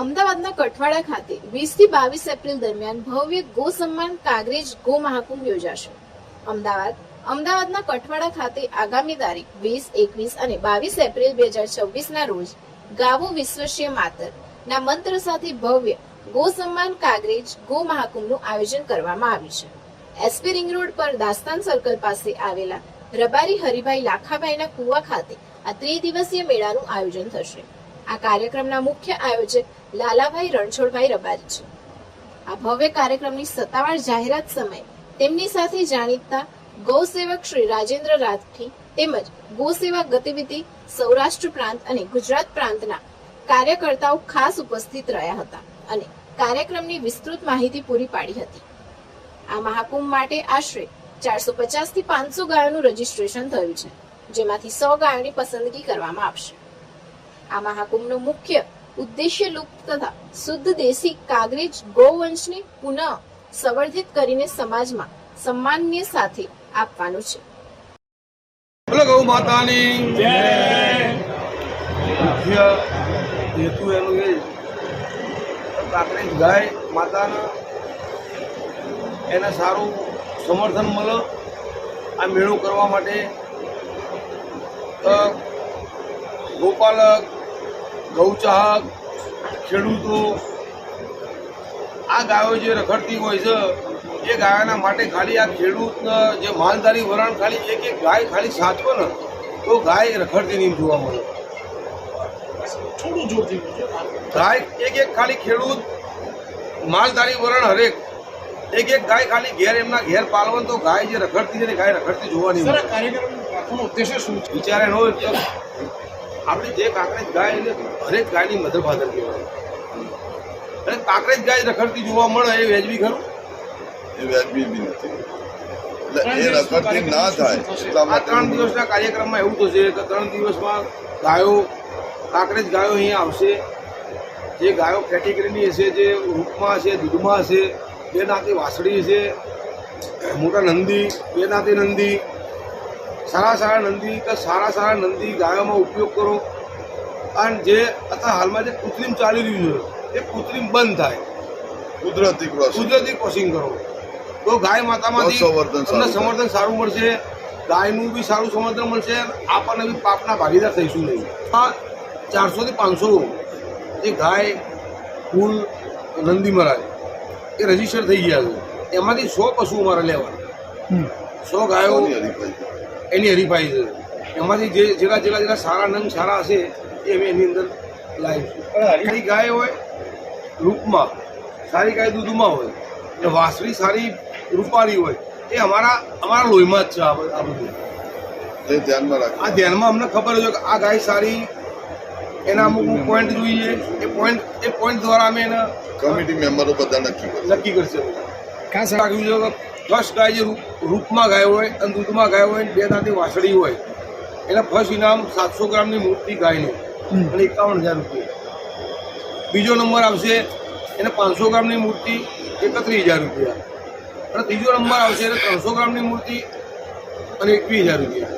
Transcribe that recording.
અમદાવાદના કઠવાડા ખાતે 20 થી 22 એપ્રિલ દરમિયાન ભવ્ય ગો સન્માન કાંકરેજ ગો મહાકુંભ યોજાશે। અમદાવાદના કઠવાડા ખાતે આગામી તારીખ 20, 21 અને 22 એપ્રિલ 2026 ના રોજ ગાવો વિશ્વસ્ય માતર ના મંત્ર સાથે ભવ્ય ગો સન્માન કાંકરેજ ગો મહાકુંભનું આયોજન કરવામાં આવ્યું છે। એસપી રિંગ રોડ પર દાસ્તાન સર્કલ પાસે આવેલા રબારી હરિભાઈ લાખાભાઈના કુવા ખાતે આ ત્રિદિવસીય મેળાનું આયોજન થશે। આ કાર્યક્રમના મુખ્ય આયોજક લાલાભાઈ રણછોડભાઈ રબારી છે। આ ભવ્ય કાર્યક્રમની સત્તાવાર જાહેરાત સમયે તેમની સાથે જાણીતા ગૌસેવક શ્રી રાજેન્દ્ર રાઠી તેમજ ગૌસેવા ગતિવિધિ સૌરાષ્ટ્ર પ્રાંત અને ગુજરાત પ્રાંતના કાર્યકર્તાઓ ખાસ ઉપસ્થિત રહ્યા હતા અને કાર્યક્રમની વિસ્તૃત માહિતી પૂરી પાડી હતી। આ મહાકુંભ માટે આશરે 450 થી 500 ગાયોનું રજીસ્ટ્રેશન થયું છે, જેમાંથી 100 ગાયોની પસંદગી કરવામાં આવશે। આ મહાકુંભનો મુખ્ય ઉદ્દેશ્ય લુપ્ત તથા શુદ્ધ દેશી કાંકરેજ ગૌવંશને પુનઃ સંવર્ધિત કરીને સમાજમાં સન્માનની સાથે આપવાનું છે। બોલો ગૌ માતાની જય। મુખ્ય હેતુ એનું એ કાંકરેજ ગાય માતાના એને સારું સમર્થન મળે આ મેળો કરવા માટે ગોપાલક ગૌચાહક ખેડૂતો આ ગાયો જે રખડતી હોય છે એ ગાયોના માટે ખાલી આ ખેડૂતના જે માલધારી વરણ ખાલી એક ગાય ખાલી સાચવો ને તો ગાય રખડતી નહીં જોવા મળે। ગાય એક ખાલી ખેડૂત માલધારી વરણ હરેક એક ગાય ખાલી ઘેર એમના ઘેર પાલવન તો ગાય જે રખડતી છે ને ગાય રખડતી જોવા નહીં મળે। ઉદ્દેશ્ય શું વિચારે ન હોય આપણી જે કાંકરેજ ગાય એટલે હરેક ગાયની મધર ફાધર કહેવાય અને કાંકરેજ ગાય રખડતી જોવા મળે એ વ્યાજબી ખરું? એ વ્યાજબી બી નથી, એટલે એ રખડતી ના થાય એટલા માટે 3 દિવસના કાર્યક્રમમાં એવું થશે કે 3 દિવસમાં ગાયો કાંકરેજ ગાયો અહીંયા આવશે। જે ગાયો કેટેગરીની હશે, જે રૂપમાં હશે, દૂધમાં હશે, બે નાતી વાસળી હશે, મોટા નંદી, બે નાતી નંદી, સારા નંદી કે સારા નંદી ગાયોમાં ઉપયોગ કરો અને જે અત્યારે હાલમાં જે કૃત્રિમ ચાલી રહ્યું છે એ કૃત્રિમ બંધ થાય, કુદરતી ક્રોસિંગ કરો તો ગાય માતામાંથી તમને સંવર્ધન સારું મળશે, ગાયનું બી સારું સંવર્ધન મળશે, આપણને બી પાપના ભાગીદાર થઈશું નહીં। આ 400 થી 500 જે ગાય ફૂલ નંદી મહારાજ એ રજીસ્ટર થઈ ગયા છે, એમાંથી 100 પશુ અમારે લેવા, 100 ગાયો એની હરીફાઈ છે। એમાંથી જેટલા સારા નંગ સારા હશે એ અમે એની અંદર લાવીશું। સારી ગાય હોય રૂપમાં, સારી ગાય દૂધમાં હોય ને વાસળી સારી રૂપાળી હોય એ અમારા લોહીમાં જ છે। આ બધું તે ધ્યાનમાં રાખો। આ ધ્યાનમાં અમને ખબર છે કે આ ગાય સારી, એના અમુક પોઈન્ટ જોઈએ, એ પોઈન્ટ દ્વારા અમે એના કમિટી મેમ્બરો બધા નક્કી કરશે। ખાસ રાખ્યું છે કે ફર્સ્ટ ગાય જે રૂપમાં ગાય હોય અને દૂધમાં ગાય હોય, બે દાંતી વાસળી હોય, એના ફર્સ્ટ ઇનામ 700 ગ્રામની મૂર્તિ ગાયનું અને 51,000 રૂપિયા। બીજો નંબર આવશે એને 500 ગ્રામની મૂર્તિ 31,000 રૂપિયા અને ત્રીજો નંબર આવશે એને 300 ગ્રામની મૂર્તિ અને 21,000 રૂપિયા।